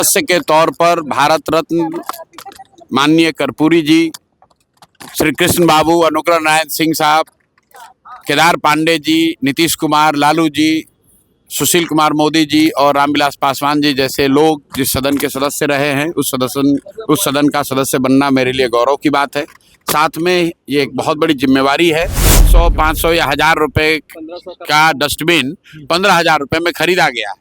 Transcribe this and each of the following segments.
सदस्य के तौर पर भारत रत्न माननीय कर्पूरी जी, श्री कृष्ण बाबू, अनुग्रह नारायण सिंह साहब, केदार पांडे जी, नीतीश कुमार, लालू जी, सुशील कुमार मोदी जी और रामविलास पासवान जी जैसे लोग जिस सदन के सदस्य रहे हैं उस सदन का सदस्य बनना मेरे लिए गौरव की बात है। साथ में ये एक बहुत बड़ी जिम्मेवारी है। 100, 500 या 1000 रुपए का डस्टबिन 15,000 रुपए में खरीदा गया है,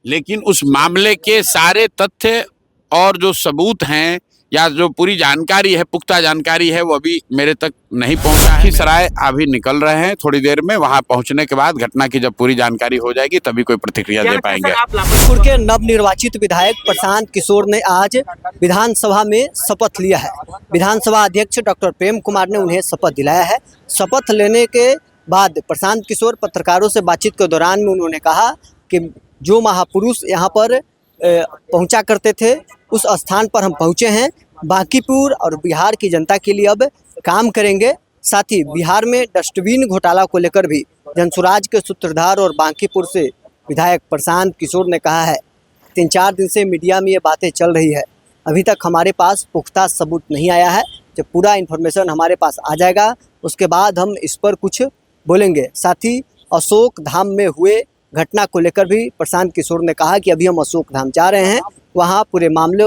लेकिन उस मामले के सारे तथ्य और जो सबूत हैं या जो पूरी जानकारी है, पुख्ता जानकारी है, वो अभी मेरे तक नहीं पहुंचा है। लखीसराय अभी निकल रहे हैं, थोड़ी देर में वहां पहुंचने के बाद घटना की जब पूरी जानकारी हो जाएगी तभी कोई प्रतिक्रिया दे पाएंगे। लालपुर के नवनिर्वाचित विधायक प्रशांत किशोर ने आज विधानसभा में शपथ लिया है। विधानसभा अध्यक्ष डॉक्टर प्रेम कुमार ने उन्हें शपथ दिलाया है। शपथ लेने के बाद प्रशांत किशोर पत्रकारों से बातचीत के दौरान में उन्होंने कहा कि जो महापुरुष यहाँ पर पहुंचा करते थे उस स्थान पर हम पहुंचे हैं। बांकीपुर और बिहार की जनता के लिए अब काम करेंगे। साथ ही बिहार में डस्टबिन घोटाला को लेकर भी जनसुराज के सूत्रधार और बांकीपुर से विधायक प्रशांत किशोर ने कहा है 3-4 दिन से मीडिया में ये बातें चल रही है, अभी तक हमारे पास पुख्ता सबूत नहीं आया है। जब पूरा इन्फॉर्मेशन हमारे पास आ जाएगा उसके बाद हम इस पर कुछ बोलेंगे। साथ ही अशोक धाम में हुए घटना को लेकर भी प्रशांत किशोर ने कहा कि अभी हम अशोक धाम जा रहे हैं, वहाँ पूरे मामले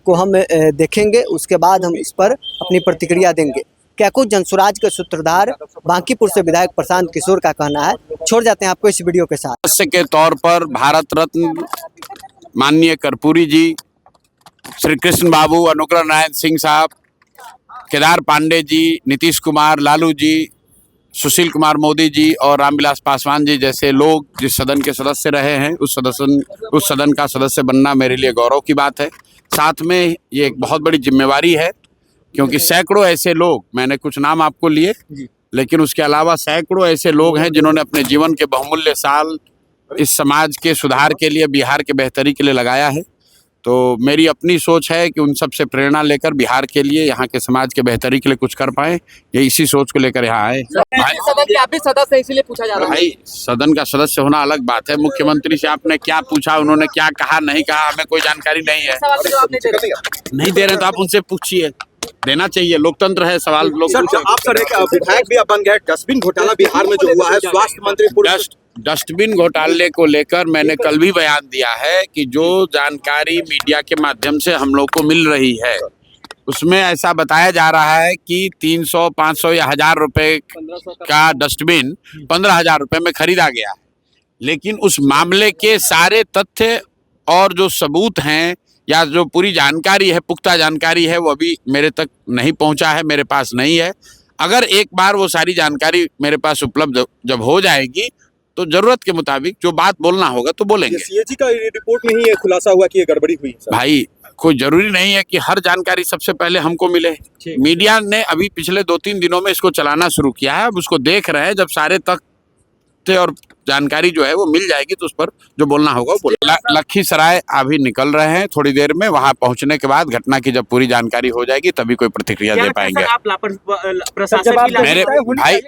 को हम देखेंगे, उसके बाद हम इस पर अपनी प्रतिक्रिया देंगे। क्या कुछ जनसुराज के सूत्रधार बांकीपुर से विधायक प्रशांत किशोर का कहना है, छोड़ जाते हैं आपको इस वीडियो के साथ। सदस्य के तौर पर भारत रत्न माननीय कर्पूरी जी, श्री कृष्ण बाबू, अनुग्रह नारायण सिंह साहब, केदार पांडे जी, नीतीश कुमार, लालू जी, सुशील कुमार मोदी जी और रामविलास पासवान जी जैसे लोग जिस सदन के सदस्य रहे हैं उस सदन का सदस्य बनना मेरे लिए गौरव की बात है। साथ में ये एक बहुत बड़ी जिम्मेवारी है, क्योंकि सैकड़ों ऐसे लोग, मैंने कुछ नाम आपको लिए, लेकिन उसके अलावा सैकड़ों ऐसे लोग हैं जिन्होंने अपने जीवन के बहुमूल्य साल इस समाज के सुधार के लिए, बिहार के बेहतरी के लिए लगाया है। तो मेरी अपनी सोच है कि उन सब से प्रेरणा लेकर बिहार के लिए, यहाँ के समाज के बेहतरी के लिए कुछ कर पाए, ये इसी सोच को लेकर यहाँ आए। सदन के आप भी सदस्य इसलिए पूछा जा रहा है। भाई, सदन का सदस्य होना अलग बात है। मुख्यमंत्री से आपने क्या पूछा, उन्होंने क्या कहा, नहीं कहा, हमें कोई जानकारी नहीं है। नहीं दे रहे तो आप उनसे पूछिए, देना चाहिए, लोकतंत्र है, सवाल लोग। आप सर एक विधायक भी बन गए, डस्टबिन घोटाला बिहार में जो हुआ है, स्वास्थ्य मंत्री डस्टबिन घोटाले को लेकर मैंने कल भी बयान दिया है कि जो जानकारी मीडिया के माध्यम से हम लोग को मिल रही है उसमें ऐसा बताया जा रहा है कि 300, 500 या 1000 रुपए का डस्टबिन 15,000 रुपए में खरीदा गया है, लेकिन उस मामले के सारे तथ्य और जो सबूत हैं या जो पूरी जानकारी है, पुख्ता जानकारी है, वो अभी मेरे तक नहीं पहुंचा है, मेरे पास नहीं है। अगर एक बार वो सारी जानकारी मेरे पास उपलब्ध जब हो जाएगी तो जरूरत के मुताबिक जो बात बोलना होगा तो बोलेंगे। सीएजी का रिपोर्ट में ही ये खुलासा हुआ कि ये गड़बड़ी हुई है। भाई, कोई जरूरी नहीं है कि हर जानकारी सबसे पहले हमको मिले। मीडिया ने अभी पिछले 2-3 दिनों में इसको चलाना शुरू किया है, अब उसको देख रहे हैं। जब सारे तथ्य और जानकारी जो है वो मिल जाएगी तो उस पर जो बोलना होगा वो बोलेंगे। लखीसराय अभी निकल रहे हैं, थोड़ी देर में वहां पहुंचने के बाद घटना की जब पूरी जानकारी हो जाएगी तभी कोई प्रतिक्रिया दे पाएंगे। मेरे भाई,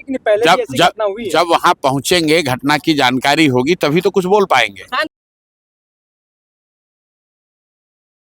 जब वहां पहुंचेंगे, घटना की जानकारी होगी तभी तो कुछ बोल पाएंगे।